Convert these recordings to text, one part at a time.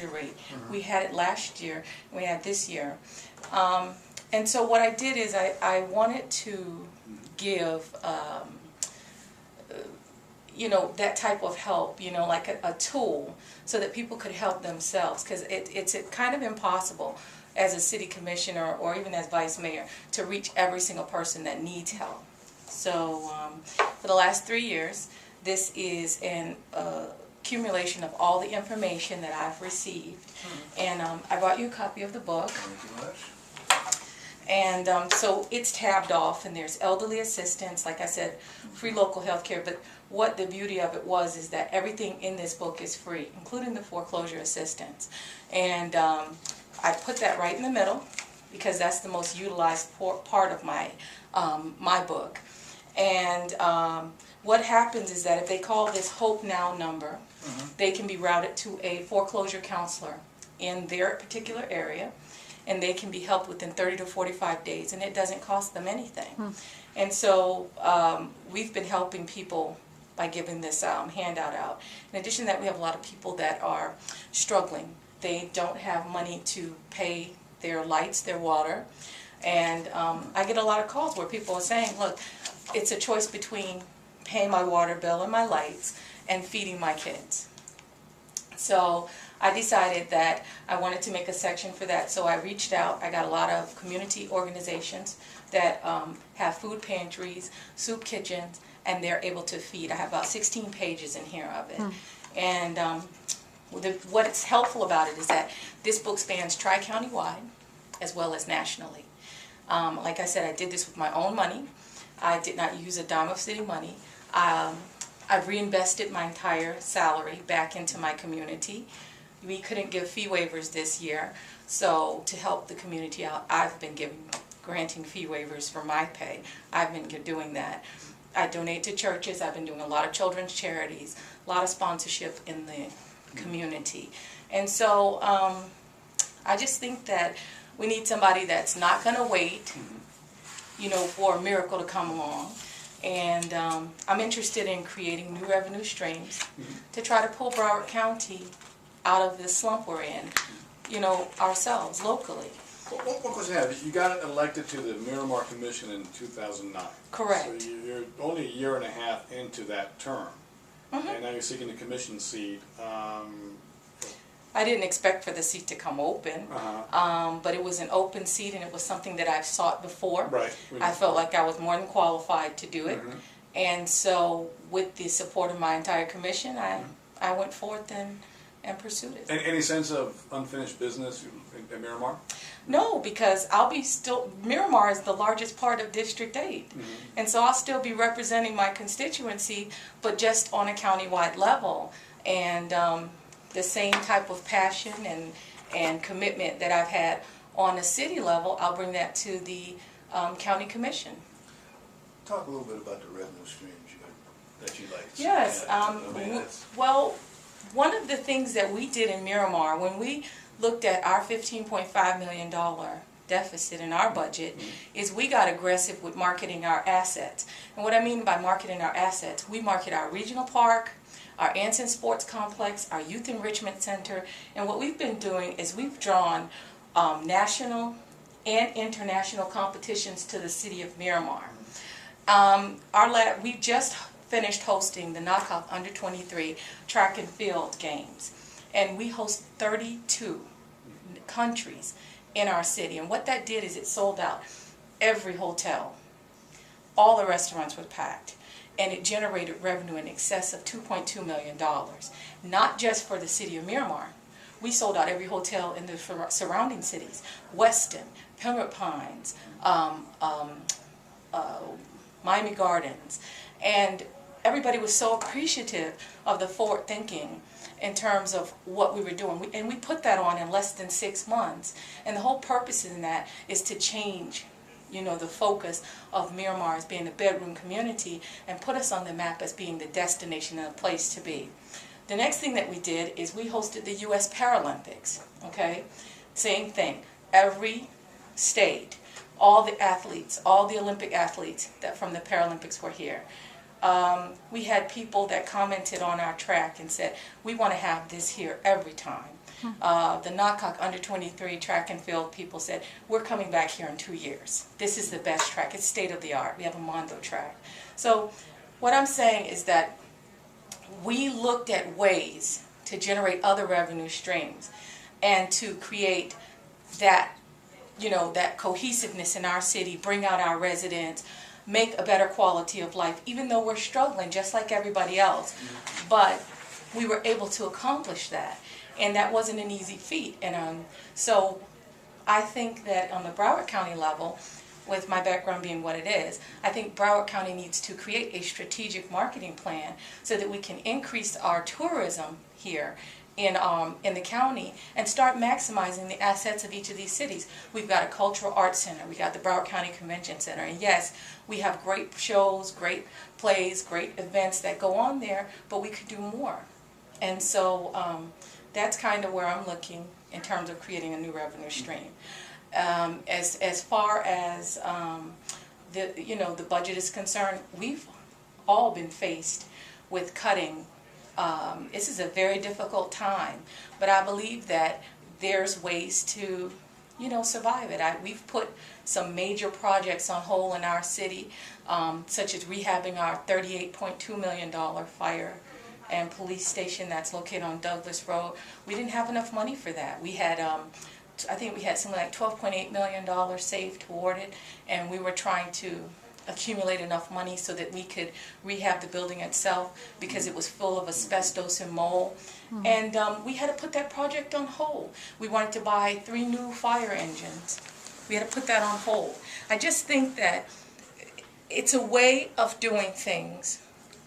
rate. We had it last year, we had this year. And so what I did is I wanted to give, you know, that type of help, you know, like a tool so that people could help themselves, because it's kind of impossible as a city commissioner or even as vice mayor to reach every single person that needs help. So for the last 3 years, this is an accumulation of all the information that I've received. And I brought you a copy of the book. Thank you much. And so it's tabbed off, and there's elderly assistance, like I said, free local health care. But what the beauty of it was is that everything in this book is free, including the foreclosure assistance. And I put that right in the middle because that's the most utilized part of my my book. And what happens is that if they call this Hope Now number, they can be routed to a foreclosure counselor in their particular area, and they can be helped within 30 to 45 days, and it doesn't cost them anything. And so we've been helping people by giving this handout out. In addition to that, we have a lot of people that are struggling. They don't have money to pay their lights, their water, and I get a lot of calls where people are saying, look, it's a choice between paying my water bill and my lights and feeding my kids. So I decided that I wanted to make a section for that, so I reached out. I got a lot of community organizations that have food pantries, soup kitchens, and they're able to feed. I have about 16 pages in here of it. And what's helpful about it is that this book spans tri-county wide as well as nationally. Like I said, I did this with my own money. I did not use a dime of city money. I've reinvested my entire salary back into my community. We couldn't give fee waivers this year, so to help the community out, I've been granting fee waivers for my pay. I've been doing that. I donate to churches. I've been doing a lot of children's charities, a lot of sponsorship in the community. And so I just think that we need somebody that's not going to wait, you know, for a miracle to come along. And I'm interested in creating new revenue streams to try to pull Broward County out of this slump we're in, you know, ourselves, locally. One question I have, you got elected to the Miramar Commission in 2009. Correct. So you're only a year and a half into that term, and now you're seeking the commission seat. I didn't expect for the seat to come open, but it was an open seat, and it was something that I've sought before. Right. I felt like I was more than qualified to do it, and so with the support of my entire commission, I went forth and pursued it. Any sense of unfinished business at Miramar? No, because Miramar is the largest part of District 8, and so I'll still be representing my constituency, but just on a county-wide level, and the same type of passion and commitment that I've had on a city level, I'll bring that to the county commission. Talk a little bit about the revenue streams that you like to see. Yes, well, one of the things that we did in Miramar, when we looked at our $15.5 million deficit in our budget, is we got aggressive with marketing our assets. And what I mean by marketing our assets, we market our regional park, our Anson Sports Complex, our Youth Enrichment Center, and what we've been doing is we've drawn national and international competitions to the city of Miramar. We just finished hosting the knockout under 23 track and field games, and we host 32 countries in our city, and what that did is it sold out every hotel. All the restaurants were packed, and it generated revenue in excess of $2.2 million, not just for the city of Miramar. We sold out every hotel in the surrounding cities, Weston, Pembroke Pines, Miami Gardens, and everybody was so appreciative of the forward thinking in terms of what we were doing. And we put that on in less than 6 months. And the whole purpose in that is to change, you know, the focus of Miramar as being a bedroom community and put us on the map as being the destination and a place to be. The next thing that we did is we hosted the U.S. Paralympics, okay? Same thing. Every state, all the athletes, all the Olympic athletes that from the Paralympics were here. We had people that commented on our track and said, we want to have this here every time. The Knockock under 23 track and field people said, we're coming back here in 2 years. This is the best track. It's state of the art. We have a Mondo track. So what I'm saying is that we looked at ways to generate other revenue streams and to create that, that cohesiveness in our city, bring out our residents, make a better quality of life, even though we're struggling just like everybody else. But we were able to accomplish that, and that wasn't an easy feat. And so I think that on the Broward County level, with my background being what it is, I think Broward County needs to create a strategic marketing plan so that we can increase our tourism here in the county and start maximizing the assets of each of these cities. We've got a cultural arts center, we got the Broward County Convention Center, and yes, we have great shows, great plays, great events that go on there, but we could do more. And so that's kind of where I'm looking in terms of creating a new revenue stream. As far as the budget is concerned, we've all been faced with cutting. This is a very difficult time, but I believe that there's ways to, survive it. We've put some major projects on hold in our city, such as rehabbing our $38.2 million fire and police station that's located on Douglas Road. We didn't have enough money for that. We had, I think we had something like $12.8 million saved toward it, and we were trying to accumulate enough money so that we could rehab the building itself because it was full of asbestos and mold. Mm-hmm. And we had to put that project on hold. We wanted to buy 3 new fire engines. We had to put that on hold. I just think that it's a way of doing things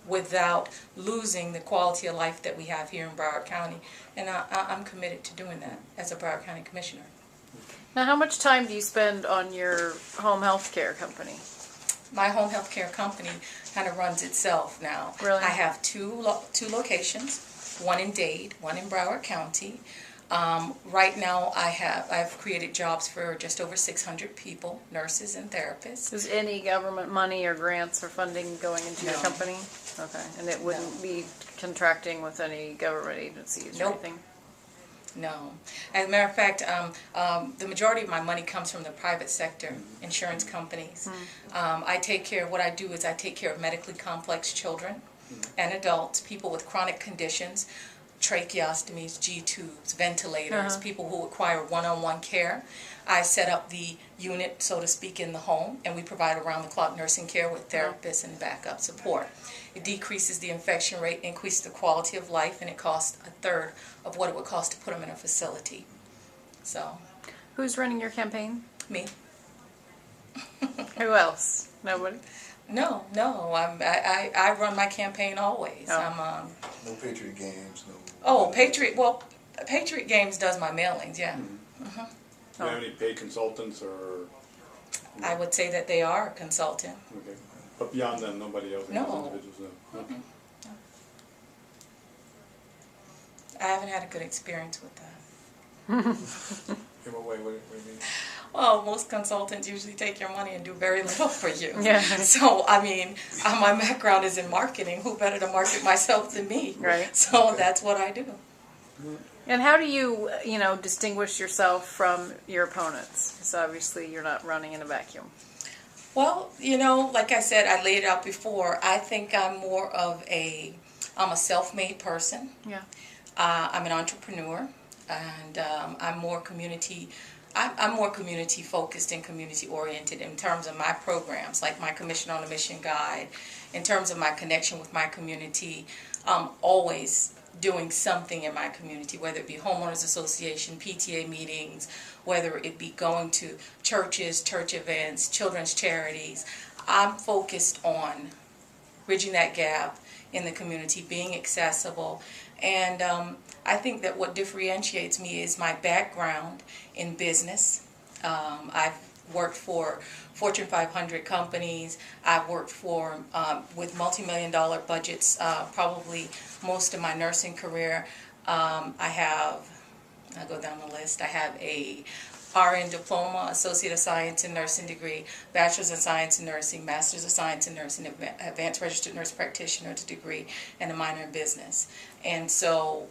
without losing the quality of life that we have here in Broward County. And I'm committed to doing that as a Broward County Commissioner. Now, how much time do you spend on your home health care company? My home health care company kind of runs itself now. Really? I have two locations, one in Dade, one in Broward County. Right now I've created jobs for just over 600 people, nurses and therapists. Is any government money or grants or funding going into your No. company? Okay, and it wouldn't be contracting with any government agencies or Nope. anything? No. As a matter of fact, the majority of my money comes from the private sector, insurance companies. I take care, what I do is I take care of medically complex children and adults, people with chronic conditions, tracheostomies, G-tubes, ventilators, people who require one-on-one care. I set up the unit, so to speak, in the home, and we provide around-the-clock nursing care with therapists and backup support. It decreases the infection rate, increases the quality of life, and it costs 1/3 of what it would cost to put them in a facility. So, Who's running your campaign? me. Who else? Nobody? No, I run my campaign always. Oh. No Patriot games, no. Oh, Patriot Games does my mailings, yeah. Do you have any paid consultants or? I would say that they are a consultant. Okay. But beyond them, nobody else? No. Those individuals, no. Okay. I haven't had a good experience with that. In what way? What do you mean? Well, most consultants usually take your money and do very little for you. Yeah. So, I mean, my background is in marketing. Who better to market myself than me? Right. So that's what I do. And how do you, distinguish yourself from your opponents? Because obviously you're not running in a vacuum. Well, like I said, I laid it out before. I think I'm more of I'm a self-made person. Yeah. I'm an entrepreneur, and I'm more community focused and community oriented in terms of my programs, like my Commission on a Mission Guide. In terms of my connection with my community, I'm always doing something in my community, whether it be homeowners association, PTA meetings, whether it be going to churches, church events, children's charities. I'm focused on bridging that gap in the community, being accessible. And I think that what differentiates me is my background in business. I've worked for Fortune 500 companies. I've worked for with multi-million-dollar budgets probably most of my nursing career. I'll go down the list. I have a RN diploma, Associate of Science in Nursing degree, Bachelor's of Science in Nursing, Master's of Science in Nursing, Advanced Registered Nurse Practitioner degree, and a minor in business. And so